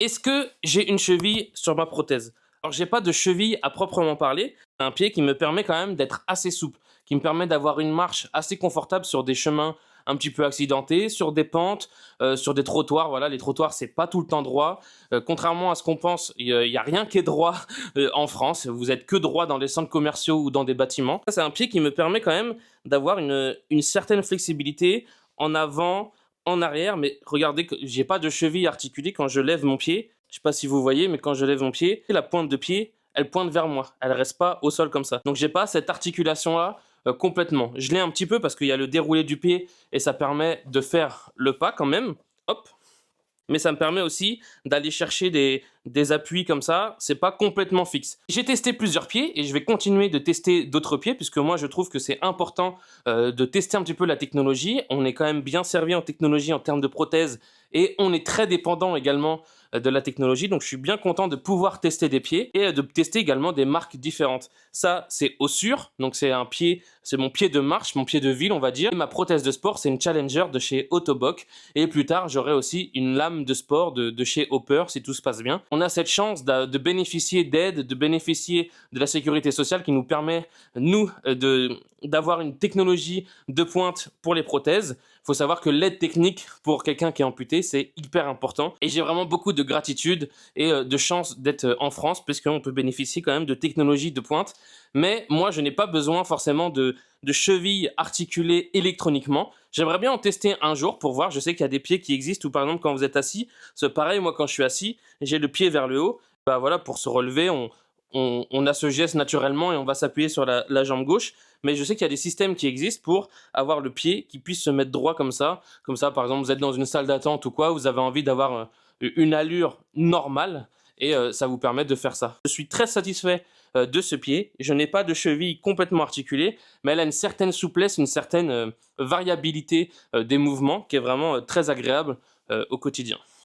Est-ce que j'ai une cheville sur ma prothèse? Alors, j'ai pas de cheville à proprement parler. C'est un pied qui me permet quand même d'être assez souple, qui me permet d'avoir une marche assez confortable sur des chemins un petit peu accidentés, sur des pentes, sur des trottoirs. Voilà, les trottoirs, c'est pas tout le temps droit. Contrairement à ce qu'on pense, il y a rien qui est droit en France. Vous êtes que droit dans les centres commerciaux ou dans des bâtiments. Ça, c'est un pied qui me permet quand même d'avoir une certaine flexibilité en avant, en arrière, mais regardez que j'ai pas de cheville articulée quand je lève mon pied. Je sais pas si vous voyez, mais quand je lève mon pied, la pointe de pied, elle pointe vers moi. Elle reste pas au sol comme ça. Donc j'ai pas cette articulation-là complètement. Je l'ai un petit peu parce qu'il y a le déroulé du pied et ça permet de faire le pas quand même. Hop, mais ça me permet aussi d'aller chercher des appuis comme ça. C'est pas complètement fixe. J'ai testé plusieurs pieds et je vais continuer de tester d'autres pieds puisque moi je trouve que c'est important de tester un petit peu la technologie. On est quand même bien servi en technologie en termes de prothèses et on est très dépendant également de la technologie. Donc je suis bien content de pouvoir tester des pieds et de tester également des marques différentes. Ça, c'est Ossur, donc c'est un pied, c'est mon pied de marche, mon pied de ville, on va dire. Et ma prothèse de sport, c'est une Challenger de chez Autobock. Et plus tard, j'aurai aussi une lame de sport de chez Hopper, si tout se passe bien. On a cette chance de bénéficier d'aide, de bénéficier de la sécurité sociale qui nous permet, nous, d'avoir une technologie de pointe pour les prothèses. Il faut savoir que l'aide technique pour quelqu'un qui est amputé, c'est hyper important. Et j'ai vraiment beaucoup de gratitude et de chance d'être en France, puisqu'on peut bénéficier quand même de technologies de pointe. Mais moi, je n'ai pas besoin forcément de chevilles articulées électroniquement. J'aimerais bien en tester un jour pour voir. Je sais qu'il y a des pieds qui existent où, par exemple, quand vous êtes assis, c'est pareil, moi, quand je suis assis, j'ai le pied vers le haut. Bah voilà, pour se relever, on a ce geste naturellement et on va s'appuyer sur la jambe gauche. Mais je sais qu'il y a des systèmes qui existent pour avoir le pied qui puisse se mettre droit comme ça. Comme ça, par exemple, vous êtes dans une salle d'attente ou quoi, vous avez envie d'avoir une allure normale et ça vous permet de faire ça. Je suis très satisfait de ce pied. Je n'ai pas de cheville complètement articulée, mais elle a une certaine souplesse, une certaine variabilité des mouvements qui est vraiment très agréable au quotidien.